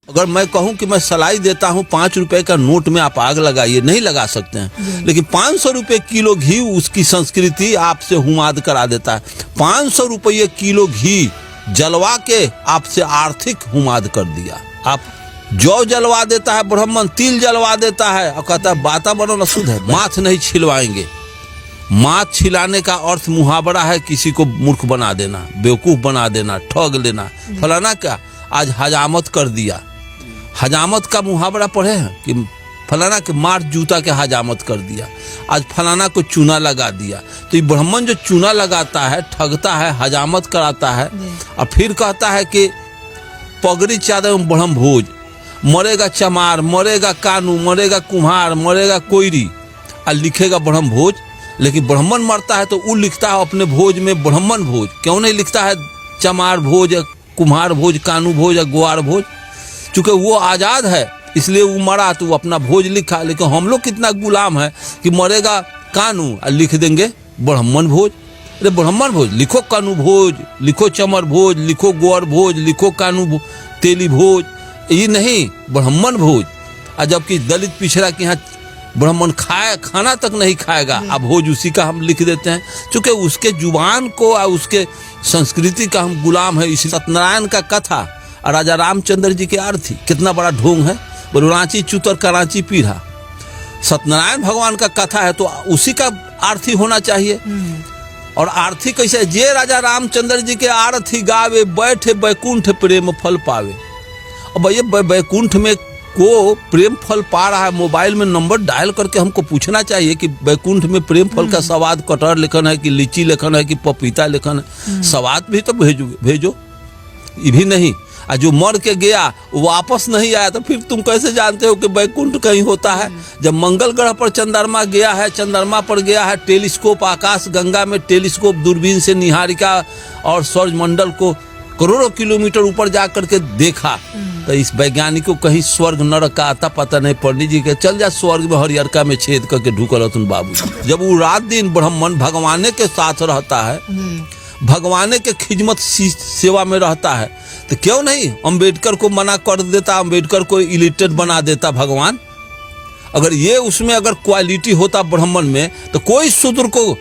अगर मैं कहूं कि मैं सलाई देता हूं 5 रुपए का नोट में आप आग लगाइए, नहीं लगा सकते हैं, लेकिन 500 रुपए किलो घी उसकी संस्कृति आपसे हुमाद करा देता है। 500 रुपये किलो घी जलवा के आपसे आर्थिक हुमाद कर दिया। आप जौ जलवा देता है ब्राह्मण, तिल जलवा देता है और कहता है वातावरण अशुद्ध है, माथ नहीं छिलवाएंगे। माथ छिलाने का अर्थ मुहावरा है किसी को मूर्ख बना देना, बेवकूफ बना देना, ठग लेना। फलाना क्या आज हजामत कर दिया, हजामत का मुहावरा पढ़े हैं कि फलाना के मार जूता के हजामत कर दिया, आज फलाना को चूना लगा दिया। तो ये ब्राह्मण जो चूना लगाता है, ठगता है, हजामत कराता है और फिर कहता है कि पगड़ी चादर में ब्रह्म भोज, मरेगा चमार, मरेगा कानू, मरेगा कुम्हार, मरेगा कोयरी और लिखेगा ब्रह्म भोज। लेकिन ब्राह्मण मरता है तो वो लिखता है अपने भोज में ब्राह्मण भोज, क्यों नहीं लिखता है चमार भोज, कुम्हार भोज, कानू भोज या ग्वार भोज? चूंकि वो आज़ाद है इसलिए वो मरा तो वो अपना भोज लिखा। लेकिन हम लोग कितना गुलाम है कि मरेगा कानू और लिख देंगे ब्राह्मण भोज। अरे ब्राह्मण भोज लिखो, कानू भोज लिखो, चमर भोज लिखो, ग्वार भोज लिखो, कानू तेली भोज, ये नहीं ब्राह्मण भोज। और जबकि दलित पिछड़ा के यहाँ ब्राह्मण खाना तक नहीं खाएगा, अब भोज उसी का हम लिख देते हैं। चूंकि उसके जुबान को और उसके संस्कृति का हम गुलाम है। इसी सत्यनारायण का कथा और राजा रामचंद्र जी के आरती कितना बड़ा ढोंग है। बोलो रांची चुतर कराची पीढ़ा, सत्यनारायण भगवान का कथा है तो उसी का आरती होना चाहिए। और आरती कैसे? जे राजा रामचंद्र जी के आरती गावे, बैठे बैकुंठ प्रेम फल पावे। अब भैया बैकुंठ में को प्रेम फल पा रहा है, मोबाइल में नंबर डायल करके हमको पूछना चाहिए कि बैकुंठ में प्रेम फल का स्वाद कटहर लेखन है कि लीची लेखन है कि पपीता लेखन है? स्वाद भी तो भेजो, ये भी नहीं। और जो मर के गया वो वापस नहीं आया तो फिर तुम कैसे जानते हो कि बैकुंठ कहीं होता है? जब मंगल ग्रह पर चंद्रमा गया है, चंद्रमा पर गया है, टेलीस्कोप आकाश गंगा में टेलीस्कोप दूरबीन से निहारिका और सौरमंडल को करोड़ों किलोमीटर ऊपर जा करके देखा, तो इस वैज्ञानिक को कहीं स्वर्ग नरक का आता पता नहीं। पंडित जी के चल जा स्वर्ग में हरियरका में छेद करके ढुकल तुम बाबू। जब वो रात दिन ब्राह्मण भगवाने के साथ रहता है, भगवाने के खिदमत सेवा में रहता है, तो क्यों नहीं अंबेडकर को मना कर देता, अंबेडकर को इलिटरेट बना देता भगवान? अगर ये उसमें अगर क्वालिटी होता ब्राह्मण में तो कोई शूद्र को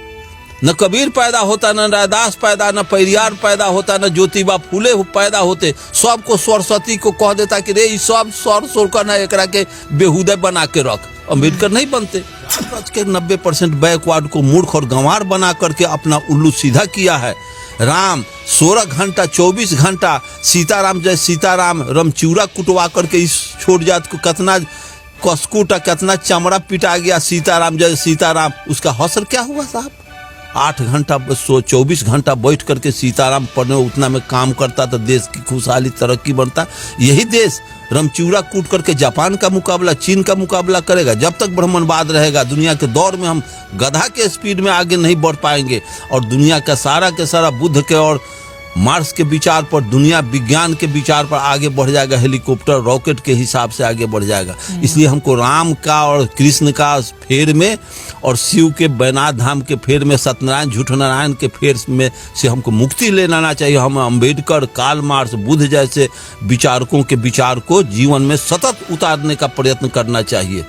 न कबीर पैदा होता, न रैदास पैदा, न पेरियार पैदा होता, न ज्योतिबा फूले पैदा होते। सबको सरस्वती को कह देता कि रे ये सब सौर सोरकर न एकरा के बेहुदे बना के रख, अंबेडकर नहीं बनते। के 90% बैकवर्ड को मूर्ख और गंवार बना करके अपना उल्लू सीधा किया है। राम 16 घंटा 24 घंटा सीताराम जय सीताराम रमचूरा कुटवा करके इस छोट जात को कितना कसकुटा, कितना चमड़ा पिटा गया। सीताराम जय सीताराम, उसका हौसर क्या हुआ साहब? 8 घंटा 24 घंटा बैठ करके सीताराम पढ़ने उतना में काम करता तो देश की खुशहाली तरक्की बनता। यही देश रमचूरा कूट करके जापान का मुकाबला, चीन का मुकाबला करेगा। जब तक ब्राह्मणवाद रहेगा दुनिया के दौर में हम गधा के स्पीड में आगे नहीं बढ़ पाएंगे। और दुनिया का सारा बुद्ध के और मार्स के विचार पर, दुनिया विज्ञान के विचार पर आगे बढ़ जाएगा, हेलीकॉप्टर रॉकेट के हिसाब से आगे बढ़ जाएगा। इसलिए हमको राम का और कृष्ण का फेर में और शिव के बैनाथ धाम के फेर में, सत्यनारायण झूठ नारायण के फेर में से हमको मुक्ति लेना चाहिए। हम अंबेडकर, कार्ल मार्क्स, बुद्ध जैसे विचारकों के विचार को जीवन में सतत उतारने का प्रयत्न करना चाहिए।